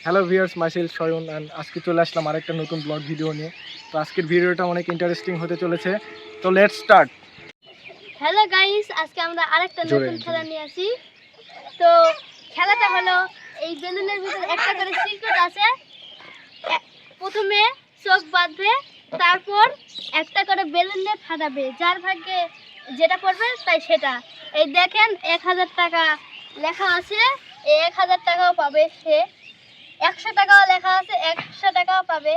Hello viewers, micellar শয়ন and আজকে চলে আসলাম আরেকটা নতুন ব্লগ ভিডিও নিয়ে। তো আজকের ভিডিওটা অনেক ইন্টারেস্টিং হতে চলেছে। তো লেটস স্টার্ট। হ্যালো গাইস, আজকে আমরা আরেকটা নতুন খেলা নিয়ে আসি। তো খেলাটা হলো এই বেলুনের ভিতরে একটা করে সিক্রেট আছে। প্রথমে চোখ বাঁধবে, তারপর একটা করে বেলুন দিয়ে ফাটাবে। যার ভাগ্যে যেটা পড়বে তাই সেটা। এই দেখেন 1000 টাকা লেখা আছে, এই 1000 টাকাও পাবে সে। 100 টাকাও লেখা আছে, 100 টাকাও পাবে।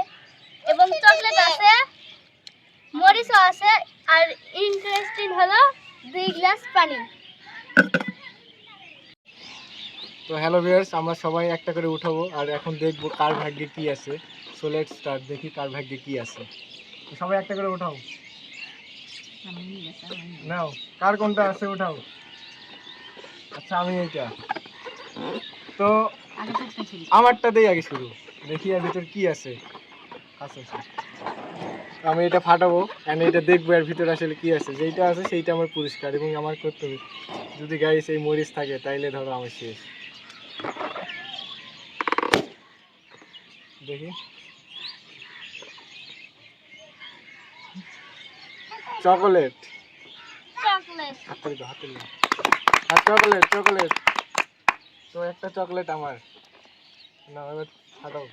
এবং চকলেট আছে, মরিচও আছে, আর ইন্টারেস্টিং হলো 2 গ্লাস পানি। তো হ্যালো ভিউয়ার্স, আমরা সবাই একটা করে উঠাবো আর এখন দেখবো কার ভাগ্যে কি আছে। সো লেটস স্টার্ট, দেখি কার ভাগ্যে কি আছে। তো সবাই একটা করে উঠাও। নাও, কার কোনটা আছে উঠাও। আচ্ছা, আমি এইটা। তো আমারটাতেই আগে শুরু, দেখি এর ভিতর কি আছে। আচ্ছা, আমি এটা ফাটাবো এন্ড এটা দেখবো এর ভিতরে আসলে কি আছে। যেইটা আছে সেইটা আমার পুরস্কার এবং আমার করতে হবে। যদি গাইস এই মরিচ থাকে তাইলে ধরো আমি শেষ। দেখি, চকোলেট। চকলেট হাতে নাও। আর চকোলেট চকোলেট। তো একটা চকলেট আমার। না, এবার ফাটাও।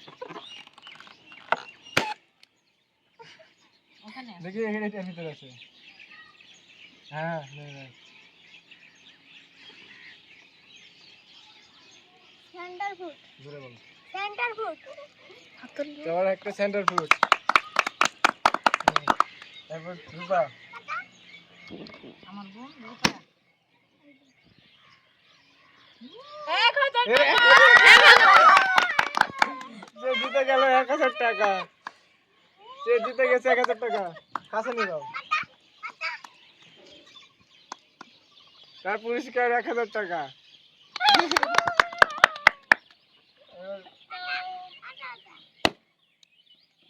দেখি এখানে এটার ভিতরে আছে। হ্যাঁ, সেন্টার ফুড, জোরে বলো। Centre food. তোমার একটা সেন্টার ফ্রুট। তারপর রূপা। আমার বোন রূপা 1000 টাকা। সে জিতে গেল 1000 টাকা। সে জিতে গেছে 1000 টাকা। কাছে নিয়ে যাও। তার পুরস্কার 1000 টাকা।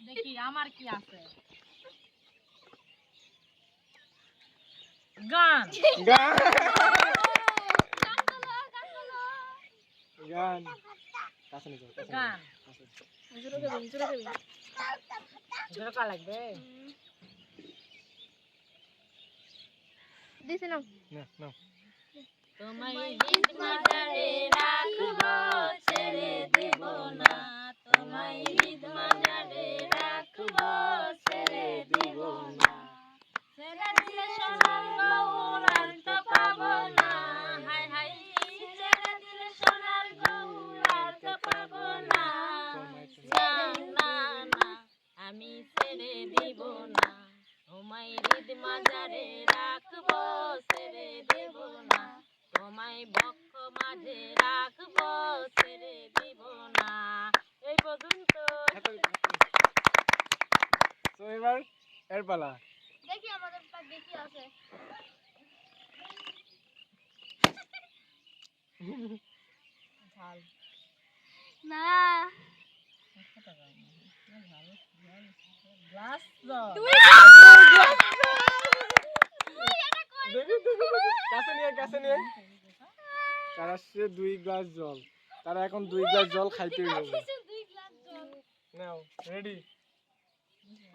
দেখি আমার কি আছে। গান গান গান কাছে নিয়ে যাও। গান জোরে খাবেন, জোরে খাবেন। জোরে কা লাগবে। দিছে নাও। না না, তোমায় ঈদ মাজারে রাখবো, ছেড়ে দেব না। তোমায় ঈদ মাজারে রাখবো, ছেড়ে দেব না। ছেড়ে দিলে সোনার গৌর আর তো পাবো না। হায় হায়, ছেড়ে দিলে সোনার গৌর আর তো পাবো না। না না না, আমি ছেড়ে দিব না। তোমায় ঈদ মাজারে রাখবো, ছেড়ে দেব না। তোমায় বক্ষ মাঝে রাখবো, ছেড়ে দিব না। এই পর্যন্ত। তো এবার এর পালা। দেখি আমাদের ভাগ্যে কি আছে। ঝাল না, গ্লাস কাছে নিয়ে তারা সে 2 গ্লাস জল। তারা এখন 2 গ্লাস জল খাইতে হবে। 2 গ্লাস জল। নাও, রেডি।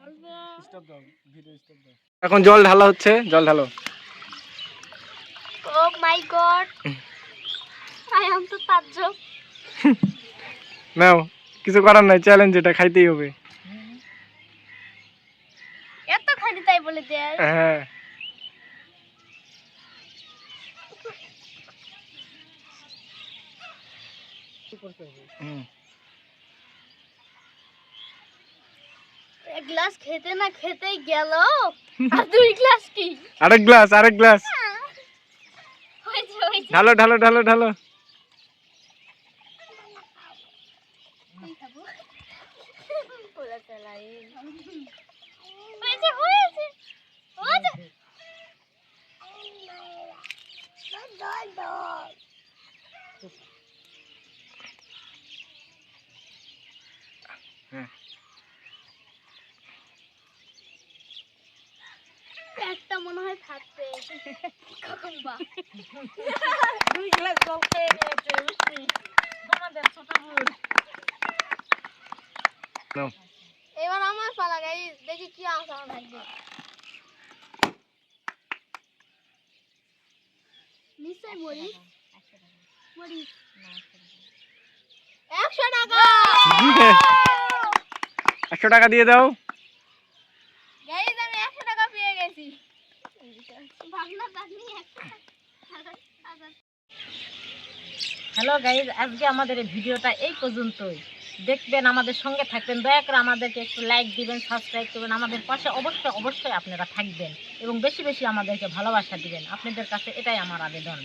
অল্প। স্টপ দাও, ভিডিও স্টপ দাও। এখন জল ঢালা হচ্ছে, জল ঢালো। ও মাই গড, আই এম তো তাজ্জব। নাও, কিছু করার নাই, চ্যালেঞ্জ, এটা খাইতেই হবে। এত খালি তাই বলে দেয়। হ্যাঁ, এক গ্লাস খেতে না খেতেই গেল, আর 2 গ্লাস কি? আরেক গ্লাস হয়েছে হয়েছে। ঢালো ঢালো ঢালো ঢালো। পোলা চালাই। হয়েছে হয়েছে হয়েছে। হ্যাঁ, একটা মনে হয় থাকবে। কখন বা 2 গ্লাস জল খেয়ে নিয়েছে। তোমাদের ছোট বোন নাও। এবার আমার পালা গাইস, দেখি কি আছে আমার ভাগ্যে। নিশ্চয় মরিস। মরিস 100 টাকা। 100 টাকা দিয়ে দাও। গাইস আমি 100 টাকা পেয়ে গেছি। ভাগনা ভাগনি 100 টাকা। হ্যালো গাইজ, আজকে আমাদের এই ভিডিওটা এই পর্যন্তই। দেখবেন, আমাদের সঙ্গে থাকবেন, দয়া করে আমাদেরকে একটু লাইক দিবেন, সাবস্ক্রাইব করবেন, আমাদের পাশে অবশ্যই অবশ্যই আপনারা থাকবেন এবং বেশি বেশি আমাদেরকে ভালোবাসা দিবেন। আপনাদের কাছে এটাই আমার আবেদন।